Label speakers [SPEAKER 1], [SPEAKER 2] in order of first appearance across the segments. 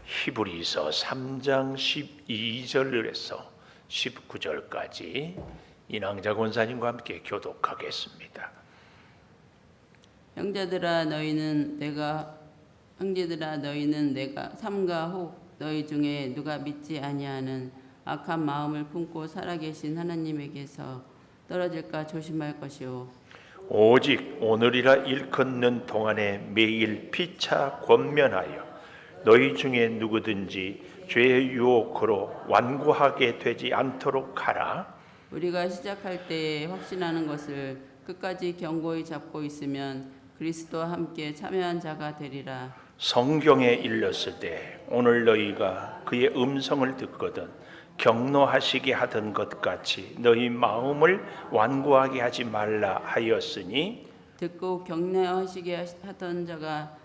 [SPEAKER 1] 히브리서 3장 12절에서 19절까지 인왕자 권사님과 함께 교독하겠습니다.
[SPEAKER 2] 형제들아 너희는 내가 삼가 혹 너희 중에 누가 믿지 아니하는 악한 마음을 품고 살아계신 하나님에게서 떨어질까 조심할 것이요
[SPEAKER 1] 오직 오늘이라 일컫는 동안에 매일 피차 권면하여 너희 중에 누구든지 죄의 유혹으로 완고하게 되지 않도록 하라.
[SPEAKER 2] 우리가 시작할 때에 확신하는 것을 끝까지 견고히 잡고 있으면 그리스도와 함께 참여한 자가 되리라.
[SPEAKER 1] 성경에 일렀을 때 오늘 너희가 그의 음성을 듣거든 경노하시게 하던 것 같이 너희 마음을 완고하게 하지 말라 하였으니
[SPEAKER 2] 듣고 경내하시게 하던 자가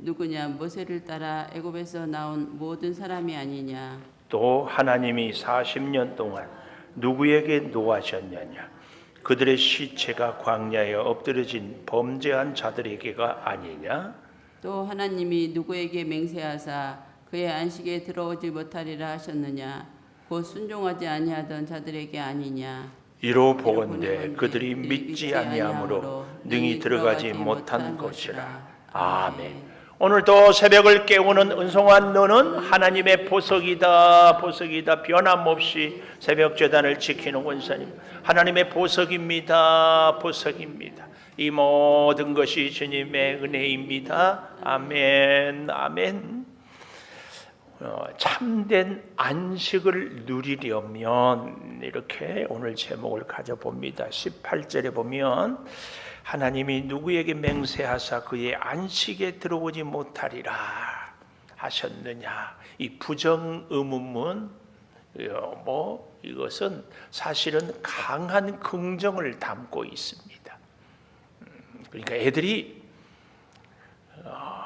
[SPEAKER 2] 누구냐? 모세를 따라 애굽에서 나온 모든 사람이 아니냐?
[SPEAKER 1] 또 하나님이 40년 동안 누구에게 노하셨느냐? 그들의 시체가 광야에 엎드려진 범죄한 자들에게가 아니냐?
[SPEAKER 2] 또 하나님이 누구에게 맹세하사 그의 안식에 들어오지 못하리라 하셨느냐? 곧 순종하지 아니하던 자들에게 아니냐?
[SPEAKER 1] 이로 보건대 그들이 믿지 아니하므로 능히 들어가지 못한 것이라. 아멘. 오늘도 새벽을 깨우는 은송한 너는 하나님의 보석이다. 보석이다. 변함없이 새벽 제단을 지키는 원사님 하나님의 보석입니다. 보석입니다. 이 모든 것이 주님의 은혜입니다. 아멘. 아멘. 참된 안식을 누리려면 이렇게 오늘 제목을 가져봅니다. 18절에 보면 하나님이 누구에게 맹세하사 그의 안식에 들어오지 못하리라 하셨느냐. 이 부정 의문문 이것은 사실은 강한 긍정을 담고 있습니다. 그러니까 애들이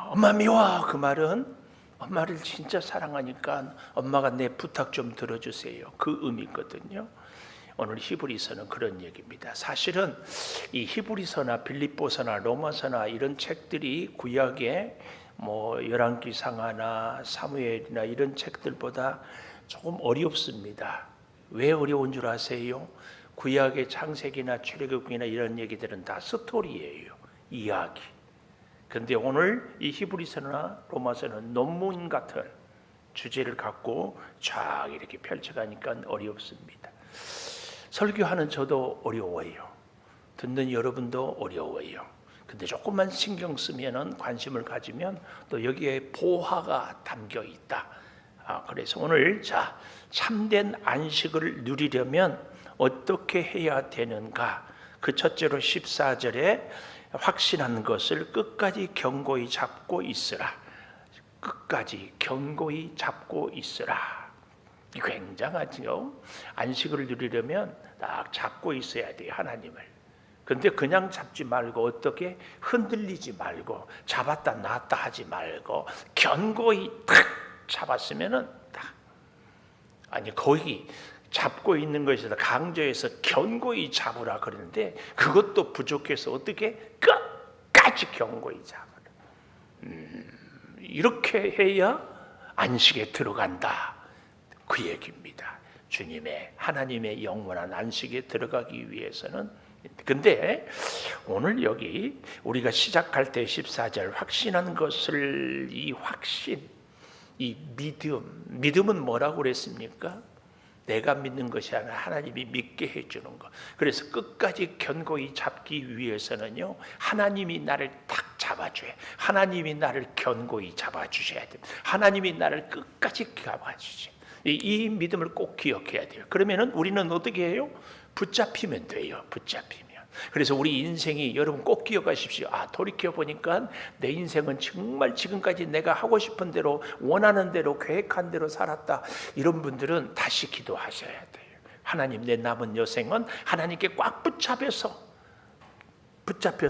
[SPEAKER 1] 엄마 미워 그 말은 엄마를 진짜 사랑하니까 엄마가 내 부탁 좀 들어주세요. 그 의미거든요. 오늘 히브리서는 그런 얘기입니다. 사실은 이 히브리서나 빌립보서나 로마서나 이런 책들이 구약의 열왕기상하나 사무엘이나 이런 책들보다 조금 어렵습니다. 왜 어려운 줄 아세요? 구약의 창세기나 출애굽기나 이런 얘기들은 다 스토리예요. 이야기. 근데 오늘 이 히브리서나 로마서는 논문 같은 주제를 갖고 쫙 이렇게 펼쳐가니까 어렵습니다. 설교하는 저도 어려워요. 듣는 여러분도 어려워요. 근데 조금만 신경 쓰면은 관심을 가지면 또 여기에 보화가 담겨 있다. 그래서 오늘 참된 안식을 누리려면 어떻게 해야 되는가? 그 첫째로 14절에 확신한 것을 끝까지 견고히 잡고 있으라. 끝까지 견고히 잡고 있으라. 굉장하죠. 안식을 누리려면 딱 잡고 있어야 돼요. 하나님을. 근데 그냥 잡지 말고 어떻게 흔들리지 말고 잡았다 놨다 하지 말고 견고히 탁 잡았으면은 거기 잡고 있는 것에서 강조해서 견고히 잡으라 그러는데 그것도 부족해서 어떻게 끝까지 견고히 잡으라. 이렇게 해야 안식에 들어간다. 그 얘기입니다. 하나님의 영원한 안식에 들어가기 위해서는. 근데 오늘 여기 우리가 시작할 때 14절 확신한 것을 이 확신, 이 믿음은 뭐라고 그랬습니까? 내가 믿는 것이 아니라 하나님이 믿게 해주는 것. 그래서 끝까지 견고히 잡기 위해서는요, 하나님이 나를 딱 잡아줘야, 하나님이 나를 견고히 잡아주셔야 됩니다. 하나님이 나를 끝까지 잡아주셔야 돼요. 이 믿음을 꼭 기억해야 돼요. 그러면은 우리는 어떻게 해요? 붙잡히면 돼요. 붙잡히면. 그래서 우리 인생이 여러분 꼭 기억하십시오. 돌이켜 보니까 내 인생은 정말 지금까지 내가 하고 싶은 대로 원하는 대로 계획한 대로 살았다. 이런 분들은 다시 기도하셔야 돼요. 하나님, 내 남은 여생은 하나님께 꽉 붙잡혀서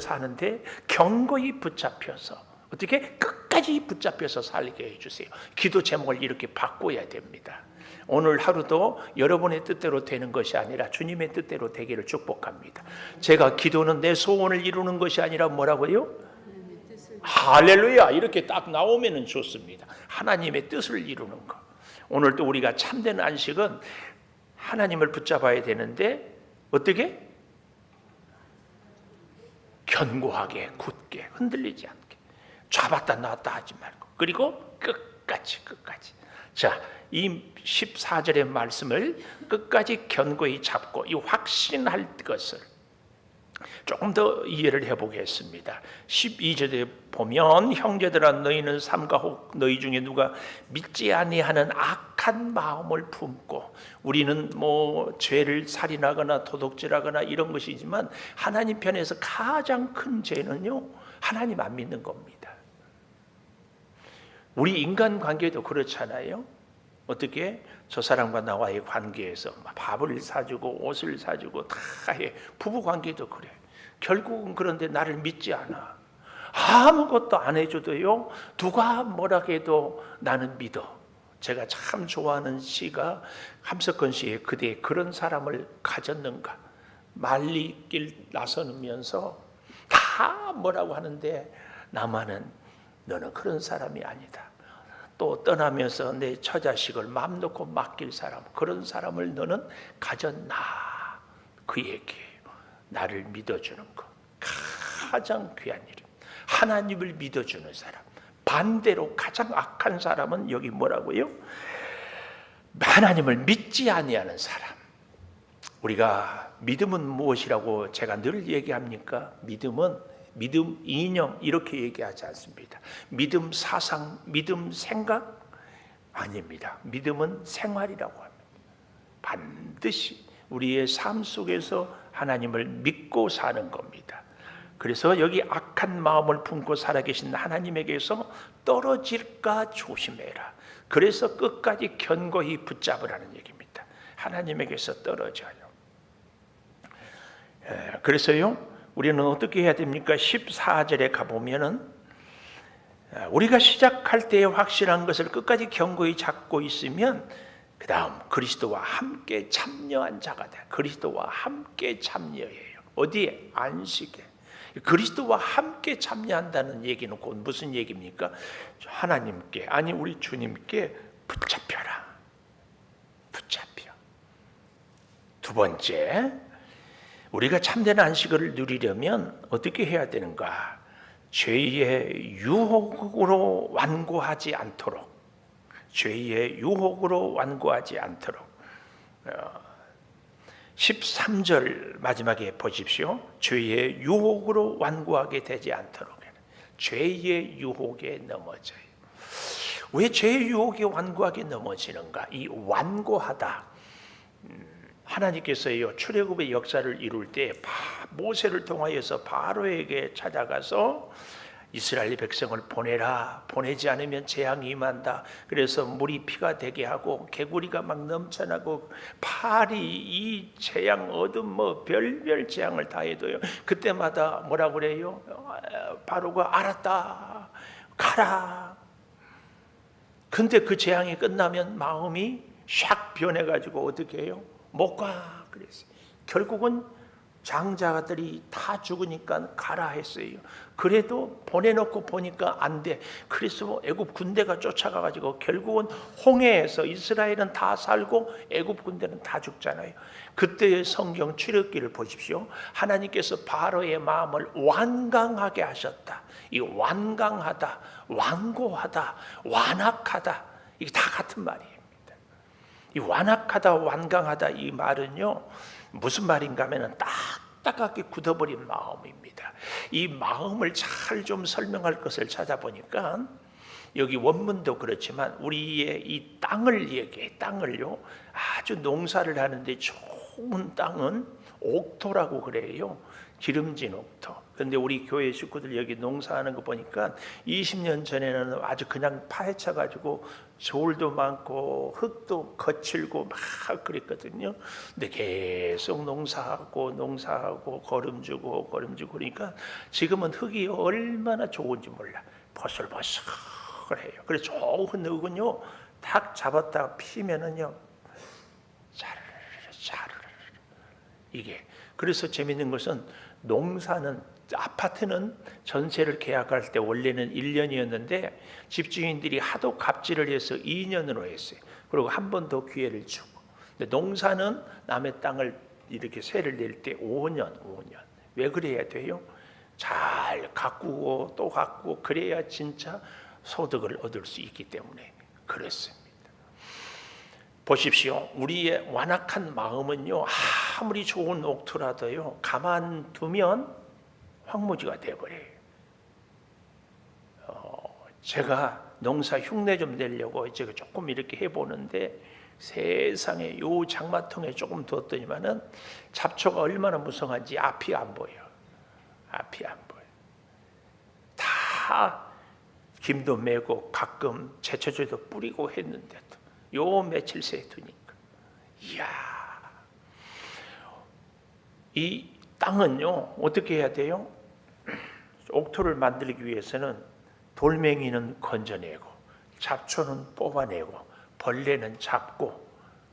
[SPEAKER 1] 하는데 견고히 붙잡혀서 어떻게 끝까지 붙잡혀서 살게 해주세요. 기도 제목을 이렇게 바꿔야 됩니다. 오늘 하루도 여러분의 뜻대로 되는 것이 아니라 주님의 뜻대로 되기를 축복합니다. 제가 기도는 내 소원을 이루는 것이 아니라 뭐라고요? 할렐루야 이렇게 딱 나오면은 좋습니다. 하나님의 뜻을 이루는 것. 오늘도 우리가 참된 안식은 하나님을 붙잡아야 되는데 어떻게? 견고하게 굳게 흔들리지 않게 잡았다 놨다 하지 말고 그리고 끝까지 자, 이 14절의 말씀을 끝까지 견고히 잡고 이 확신할 것을 조금 더 이해를 해보겠습니다. 12절에 보면 형제들아 너희는 삼가 혹 너희 중에 누가 믿지 아니하는 악한 마음을 품고 우리는 뭐 죄를 살인하거나 도둑질하거나 이런 것이지만 하나님 편에서 가장 큰 죄는요 하나님 안 믿는 겁니다. 우리 인간관계도 그렇잖아요. 어떻게? 저 사람과 나와의 관계에서 밥을 사주고 옷을 사주고 다 해. 부부관계도 그래. 결국은 그런데 나를 믿지 않아. 아무것도 안 해줘도요 누가 뭐라 해도 나는 믿어. 제가 참 좋아하는 시가 함석헌 씨의 그대 그런 사람을 가졌는가. 말리길 나서면서 다 뭐라고 하는데 나만은 너는 그런 사람이 아니다. 또 떠나면서 내 처자식을 마음 놓고 맡길 사람 그런 사람을 너는 가졌나. 그 얘기예요. 나를 믿어주는 것 가장 귀한 일입니다. 하나님을 믿어주는 사람. 반대로 가장 악한 사람은 여기 뭐라고요? 하나님을 믿지 아니하는 사람. 우리가 믿음은 무엇이라고 제가 늘 얘기합니까? 믿음은 믿음 이념 이렇게 얘기하지 않습니다. 믿음 사상, 믿음 생각 아닙니다. 믿음은 생활이라고 합니다. 반드시 우리의 삶 속에서 하나님을 믿고 사는 겁니다. 그래서 여기 악한 마음을 품고 살아계신 하나님에게서 떨어질까 조심해라. 그래서 끝까지 견고히 붙잡으라는 얘기입니다. 하나님에게서 떨어져요. 그래서요 우리는 어떻게 해야 됩니까? 14절에 가보면은 우리가 시작할 때의 확실한 것을 끝까지 견고히 잡고 있으면 그 다음 그리스도와 함께 참여한 자가 돼. 그리스도와 함께 참여해요. 어디에? 안식에. 그리스도와 함께 참여한다는 얘기는 곧 무슨 얘기입니까? 하나님께 아니 우리 주님께 붙잡혀라. 붙잡혀. 두 번째 우리가 참된 안식을 누리려면 어떻게 해야 되는가? 죄의 유혹으로 완고하지 않도록 죄의 유혹으로 완고하지 않도록 13절 마지막에 보십시오. 죄의 유혹으로 완고하게 되지 않도록 죄의 유혹에 넘어져요. 왜 죄의 유혹에 완고하게 넘어지는가? 이 완고하다 하나님께서요 출애굽의 역사를 이룰 때 모세를 통하여서 바로에게 찾아가서 이스라엘 백성을 보내라. 보내지 않으면 재앙이 임한다. 그래서 물이 피가 되게 하고 개구리가 막 넘쳐나고 파리 이 재앙 어둠 뭐 별별 재앙을 다 해도요 그때마다 뭐라 그래요? 바로가 알았다. 가라. 근데 그 재앙이 끝나면 마음이 샥 변해가지고 어떻게 해요? 못 가 그랬어요. 결국은 장자들이 다 죽으니까 가라 했어요. 그래도 보내놓고 보니까 안 돼. 그래서 애굽 군대가 쫓아가가지고 결국은 홍해에서 이스라엘은 다 살고 애굽 군대는 다 죽잖아요. 그때의 성경 출애굽기를 보십시오. 하나님께서 바로의 마음을 완강하게 하셨다. 이 완강하다, 완고하다, 완악하다 이게 다 같은 말이에요. 이 완악하다 완강하다 이 말은요 무슨 말인가 하면 딱딱하게 굳어버린 마음입니다. 이 마음을 잘 좀 설명할 것을 찾아보니까 여기 원문도 그렇지만 우리의 이 땅을 얘기해. 땅을요 아주 농사를 하는데 좋은 땅은 옥토라고 그래요. 기름진 옥토. 그런데 우리 교회 식구들 여기 농사하는 거 보니까 20년 전에는 아주 그냥 파헤쳐가지고 저울도 많고 흙도 거칠고 막 그랬거든요. 근데 계속 농사하고 거름주고 그러니까 지금은 흙이 얼마나 좋은지 몰라. 보슬보슬해요. 그래서 좋은 흙은요 탁 잡았다 피면은요 자르르 이게. 그래서 재밌는 것은 농사는 아파트는 전세를 계약할 때 원래는 1년이었는데 집주인들이 하도 갑질을 해서 2년으로 했어요. 그리고 한 번 더 기회를 주고. 근데 농사는 남의 땅을 이렇게 세를 낼 때 5년. 왜 그래야 돼요? 잘 가꾸고 또 가꾸고 그래야 진짜 소득을 얻을 수 있기 때문에 그렇습니다. 보십시오. 우리의 완악한 마음은요, 아무리 좋은 옥토라도요, 가만두면 황무지가 되어버려요. 제가 농사 흉내 좀 내려고 제가 조금 이렇게 해보는데 세상에 요 장마통에 조금 뒀더니만은 잡초가 얼마나 무성한지 앞이 안 보여. 앞이 안 보여. 다 김도 메고 가끔 제초제도 뿌리고 했는데도 요 며칠 새에 두니까. 이야. 이 땅은요, 어떻게 해야 돼요? 옥토를 만들기 위해서는 돌멩이는 건져내고 잡초는 뽑아내고 벌레는 잡고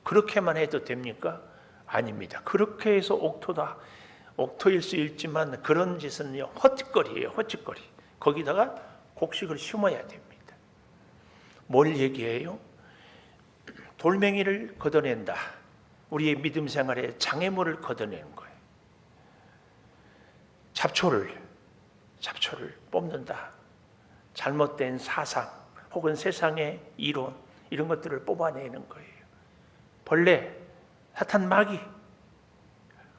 [SPEAKER 1] 그렇게만 해도 됩니까? 아닙니다. 그렇게 해서 옥토일 수 있지만 그런 짓은요, 헛짓거리예요. 헛짓거리. 거기다가 곡식을 심어야 됩니다. 뭘 얘기해요? 돌멩이를 걷어낸다. 우리의 믿음 생활에 장애물을 걷어내는 거예요. 잡초를 뽑는다. 잘못된 사상 혹은 세상의 이론 이런 것들을 뽑아내는 거예요. 벌레, 사탄, 마귀.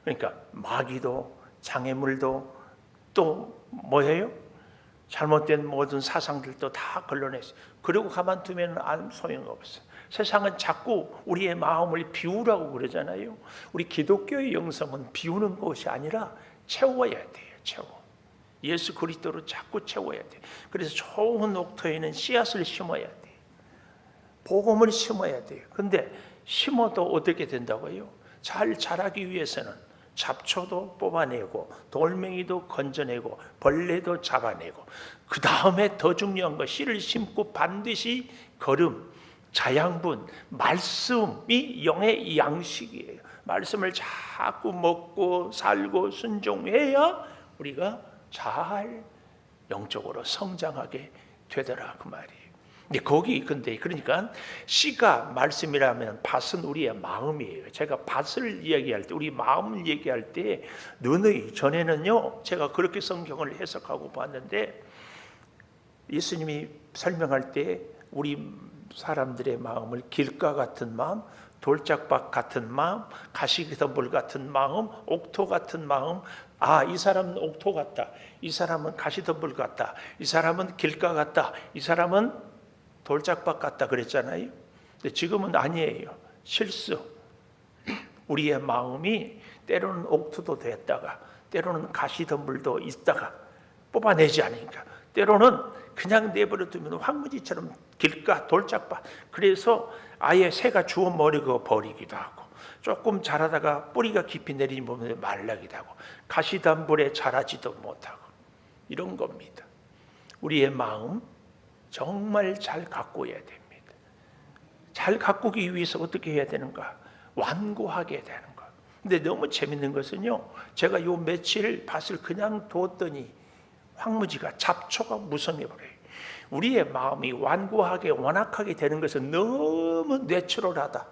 [SPEAKER 1] 그러니까 마귀도 장애물도 또 뭐예요? 잘못된 모든 사상들도 다 걸러냈어요. 그리고 가만두면 아무 소용없어요. 세상은 자꾸 우리의 마음을 비우라고 그러잖아요. 우리 기독교의 영성은 비우는 것이 아니라 채워야 돼요. 예수 그리스도로 자꾸 채워야 돼요. 그래서 좋은 옥토에는 씨앗을 심어야 돼요. 복음을 심어야 돼요. 근데 심어도 어떻게 된다고요? 잘 자라기 위해서는 잡초도 뽑아내고 돌멩이도 건져내고 벌레도 잡아내고 그 다음에 더 중요한 거 씨를 심고 반드시 걸음, 자양분, 말씀이 영의 양식이에요. 말씀을 자꾸 먹고 살고 순종해야 우리가 잘 영적으로 성장하게 되더라 그 말이에요. 근데 그러니까 씨가 말씀이라면 밭은 우리의 마음이에요. 제가 밭을 이야기할 때 우리 마음을 얘기할 때 너희 전에는요 제가 그렇게 성경을 해석하고 봤는데 예수님이 설명할 때 우리 사람들의 마음을 길가 같은 마음, 돌짝밭 같은 마음, 가시덤불 같은 마음, 옥토 같은 마음. 이 사람은 옥토 같다. 이 사람은 가시덤불 같다. 이 사람은 길가 같다. 이 사람은 돌짝밭 같다 그랬잖아요. 근데 지금은 아니에요. 실수. 우리의 마음이 때로는 옥토도 됐다가 때로는 가시덤불도 있다가 뽑아내지 않으니까 때로는 그냥 내버려 두면 황무지처럼 길가 돌짝밭. 그래서 아예 새가 주워 먹어 버리기도 하고 조금 자라다가 뿌리가 깊이 내리면 말라기도 하고 가시덤불에 자라지도 못하고 이런 겁니다. 우리의 마음 정말 잘 가꿔야 됩니다. 잘 가꾸기 위해서 어떻게 해야 되는가? 완고하게 되는 거. 근데 너무 재밌는 것은요, 제가 요 며칠 밭을 그냥 뒀더니 황무지가 잡초가 무성해버려요. 우리의 마음이 완고하게 완악하게 되는 것은 너무 내추럴하다.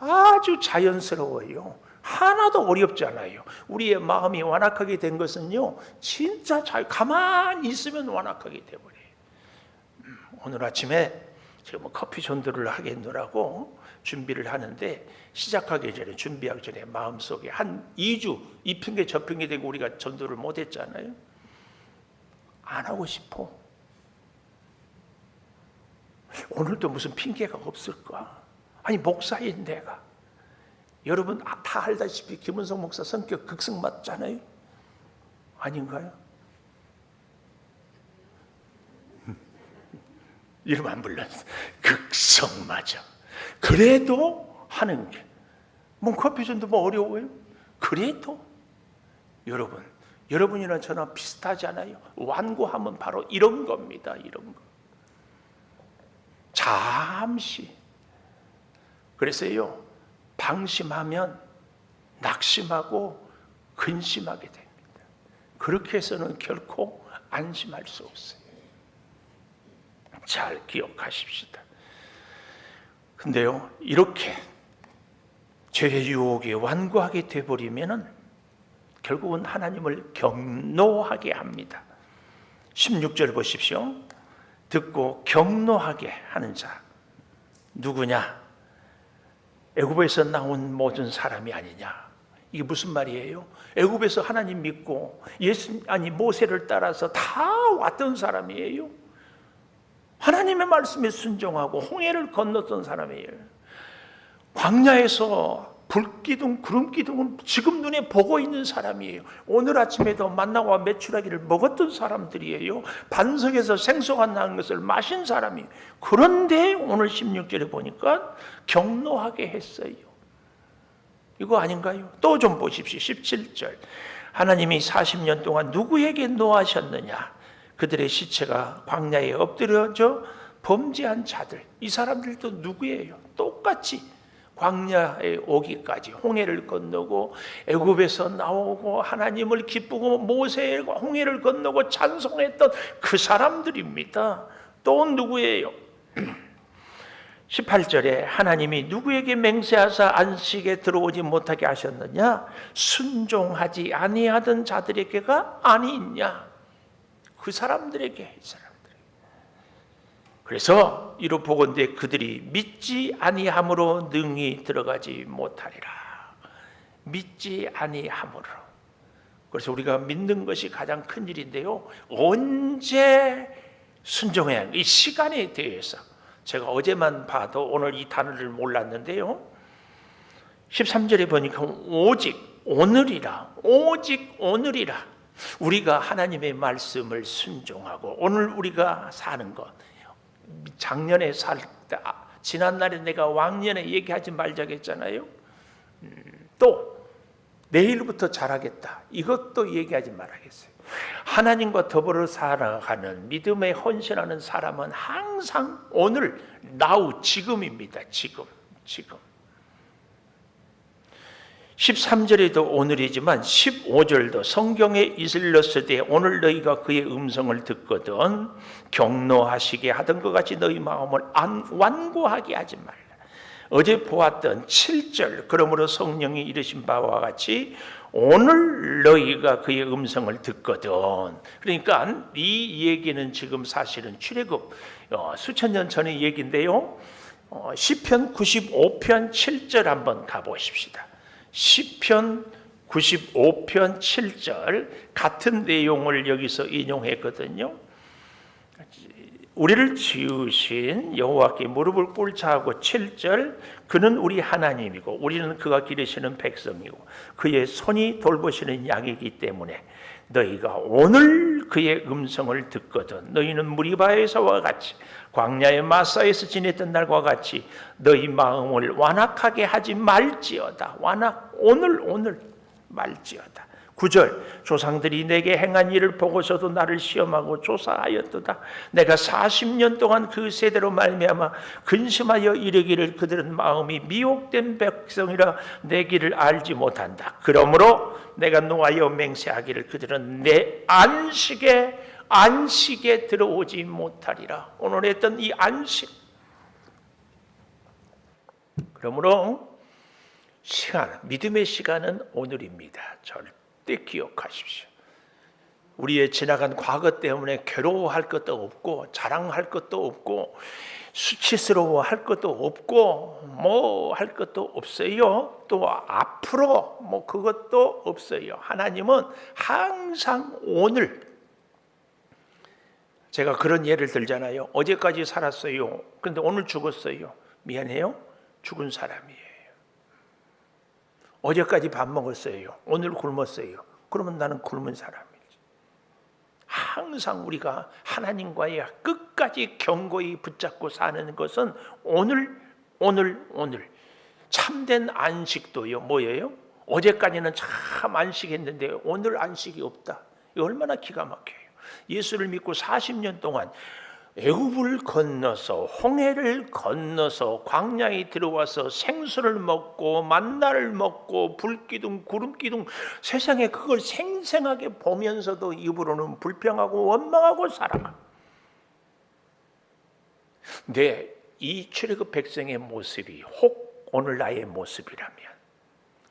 [SPEAKER 1] 아주 자연스러워요. 하나도 어렵지 않아요. 우리의 마음이 완악하게 된 것은요, 진짜 가만히 있으면 완악하게 돼버려요. 오늘 아침에 제가 커피 전도를 하겠노라고 준비를 하는데 시작하기 전에 준비하기 전에 마음속에 한 2주 이 핑계 저 핑계 대고 우리가 전도를 못했잖아요. 안 하고 싶어. 오늘도 무슨 핑계가 없을까? 아니 목사인 내가 여러분 다 알다시피 김은성 목사 성격 극성 맞잖아요. 아닌가요? 이름 안 불렀어. 극성 맞아. 그래도 하는 게 뭐 커피전도 뭐 어려워요? 그래도 여러분이나 저나 비슷하지 않아요? 완고하면 바로 이런 겁니다. 이런 거. 잠시. 그래서요, 방심하면 낙심하고 근심하게 됩니다. 그렇게 해서는 결코 안심할 수 없어요. 잘 기억하십시다. 근데요, 이렇게 죄의 유혹에 완고하게 돼버리면은 결국은 하나님을 경노하게 합니다. 16절 보십시오. 듣고 경노하게 하는 자 누구냐? 애굽에서 나온 모든 사람이 아니냐? 이게 무슨 말이에요? 애굽에서 하나님 믿고 모세를 따라서 다 왔던 사람이에요. 하나님의 말씀에 순종하고 홍해를 건넜던 사람이에요. 광야에서 불기둥, 구름기둥은 지금 눈에 보고 있는 사람이에요. 오늘 아침에도 만나와 메추라기를 먹었던 사람들이에요. 반석에서 생수가 나는 것을 마신 사람이에요. 그런데 오늘 16절에 보니까 경노하게 했어요. 이거 아닌가요? 또 좀 보십시오. 17절. 하나님이 40년 동안 누구에게 노하셨느냐? 그들의 시체가 광야에 엎드려져 범죄한 자들. 이 사람들도 누구예요? 똑같이 광야에 오기까지 홍해를 건너고 애굽에서 나오고 하나님을 기쁘고 모세가 홍해를 건너고 찬송했던 그 사람들입니다. 또 누구예요? 18절에 하나님이 누구에게 맹세하사 안식에 들어오지 못하게 하셨느냐? 순종하지 아니하던 자들에게가 아니냐? 그 사람들에게, 이 사람들에게. 그래서 이로 보건대 그들이 믿지 아니함으로 능히 들어가지 못하리라. 믿지 아니함으로. 그래서 우리가 믿는 것이 가장 큰 일인데요, 언제 순종해야 하는 이 시간에 대해서 제가 어제만 봐도 오늘 이 단어를 몰랐는데요, 13절에 보니까 오직 오늘이라, 오직 오늘이라. 우리가 하나님의 말씀을 순종하고 오늘 우리가 사는 것, 작년에 살다 지난날에 내가 왕년에 얘기하지 말자고 했잖아요. 또 내일부터 잘하겠다, 이것도 얘기하지 말아야겠어요. 하나님과 더불어 살아가는 믿음에 헌신하는 사람은 항상 오늘, now, 지금입니다. 지금 13절에도 오늘이지만 15절도 성경에 이슬렀을 때 오늘 너희가 그의 음성을 듣거든 경노하시게 하던 것 같이 너희 마음을 완고하게 하지 말라. 어제 보았던 7절, 그러므로 성령이 이르신 바와 같이 오늘 너희가 그의 음성을 듣거든. 그러니까 이 얘기는 지금 사실은 출애굽 수천 년 전의 얘기인데요, 시편 95편 7절 한번 가보십시다. 시편 95편 7절 같은 내용을 여기서 인용했거든요. 우리를 지으신 여호와께 무릎을 꿇자하고 7절, 그는 우리 하나님이고 우리는 그가 기르시는 백성이고 그의 손이 돌보시는 양이기 때문에 너희가 오늘 그의 음성을 듣거든 너희는 무리바에서와 같이 광야의 마사에서 지냈던 날과 같이 너희 마음을 완악하게 하지 말지어다. 오늘 말지어다. 9절, 조상들이 내게 행한 일을 보고서도 나를 시험하고 조사하였도다. 내가 40년 동안 그 세대로 말미암아 근심하여 이르기를 그들은 마음이 미혹된 백성이라 내 길을 알지 못한다. 그러므로 내가 노하여 맹세하기를 그들은 내 안식에 들어오지 못하리라. 오늘 했던 이 안식. 그러므로 믿음의 시간은 오늘입니다. 절대 기억하십시오. 우리의 지나간 과거 때문에 괴로워할 것도 없고 자랑할 것도 없고 수치스러워할 것도 없고 뭐 할 것도 없어요. 또 앞으로 그것도 없어요. 하나님은 항상 오늘. 제가 그런 예를 들잖아요. 어제까지 살았어요. 그런데 오늘 죽었어요. 미안해요. 죽은 사람이에요. 어제까지 밥 먹었어요. 오늘 굶었어요. 그러면 나는 굶은 사람이지. 항상 우리가 하나님과의 끝까지 견고히 붙잡고 사는 것은 오늘. 참된 안식도요. 뭐예요? 어제까지는 참 안식했는데 오늘 안식이 없다. 이거 얼마나 기가 막혀요. 예수를 믿고 40년 동안 애굽을 건너서 홍해를 건너서 광야에 들어와서 생수를 먹고 만나를 먹고 불기둥 구름기둥 세상에 그걸 생생하게 보면서도 입으로는 불평하고 원망하고 살아가. 근데 이 출애굽 백성의 모습이 혹 오늘 나의 모습이라면,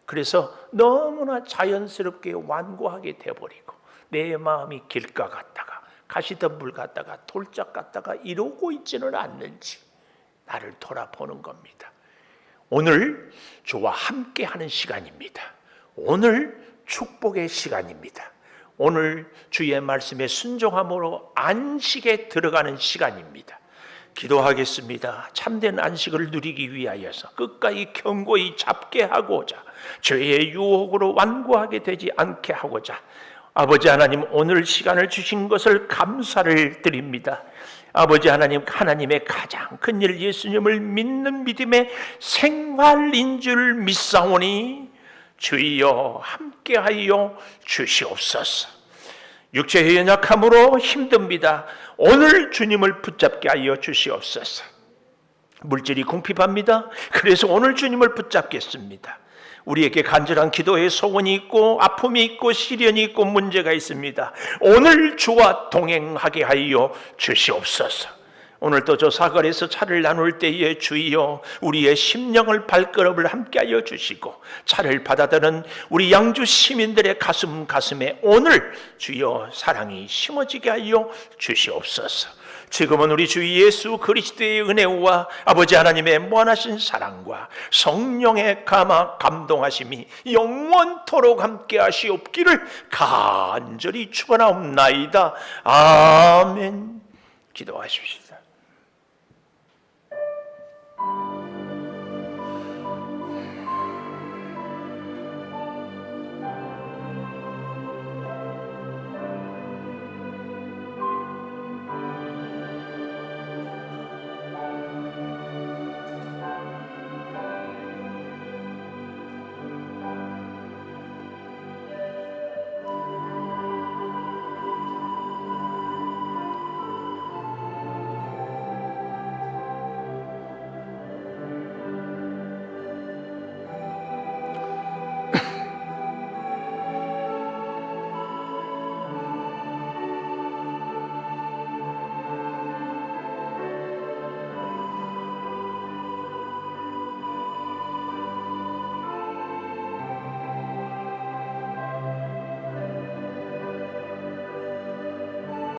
[SPEAKER 1] 그래서 너무나 자연스럽게 완고하게 돼버리고 내 마음이 길가 같다가 가시덤불 같다가 돌짝 같다가 이러고 있지는 않는지 나를 돌아보는 겁니다. 오늘 주와 함께하는 시간입니다. 오늘 축복의 시간입니다. 오늘 주의 말씀에 순종함으로 안식에 들어가는 시간입니다. 기도하겠습니다. 참된 안식을 누리기 위하여서 끝까지 견고히 잡게 하고자, 죄의 유혹으로 완고하게 되지 않게 하고자 아버지 하나님, 오늘 시간을 주신 것을 감사를 드립니다. 아버지 하나님, 하나님의 가장 큰 일 예수님을 믿는 믿음의 생활인 줄 믿사오니 주여 함께하여 주시옵소서. 육체의 연약함으로 힘듭니다. 오늘 주님을 붙잡게 하여 주시옵소서. 물질이 궁핍합니다. 그래서 오늘 주님을 붙잡겠습니다. 우리에게 간절한 기도의 소원이 있고 아픔이 있고 시련이 있고 문제가 있습니다. 오늘 주와 동행하게 하여 주시옵소서. 오늘도 저 사거리에서 차를 나눌 때에 주여 우리의 심령을 발걸음을 함께하여 주시고 차를 받아드는 우리 양주 시민들의 가슴에 오늘 주여 사랑이 심어지게 하여 주시옵소서. 지금은 우리 주 예수 그리스도의 은혜와 아버지 하나님의 무한하신 사랑과 성령의 감동하심이 영원토록 함께 하시옵기를 간절히 축원하옵나이다. 아멘. 기도하십시오.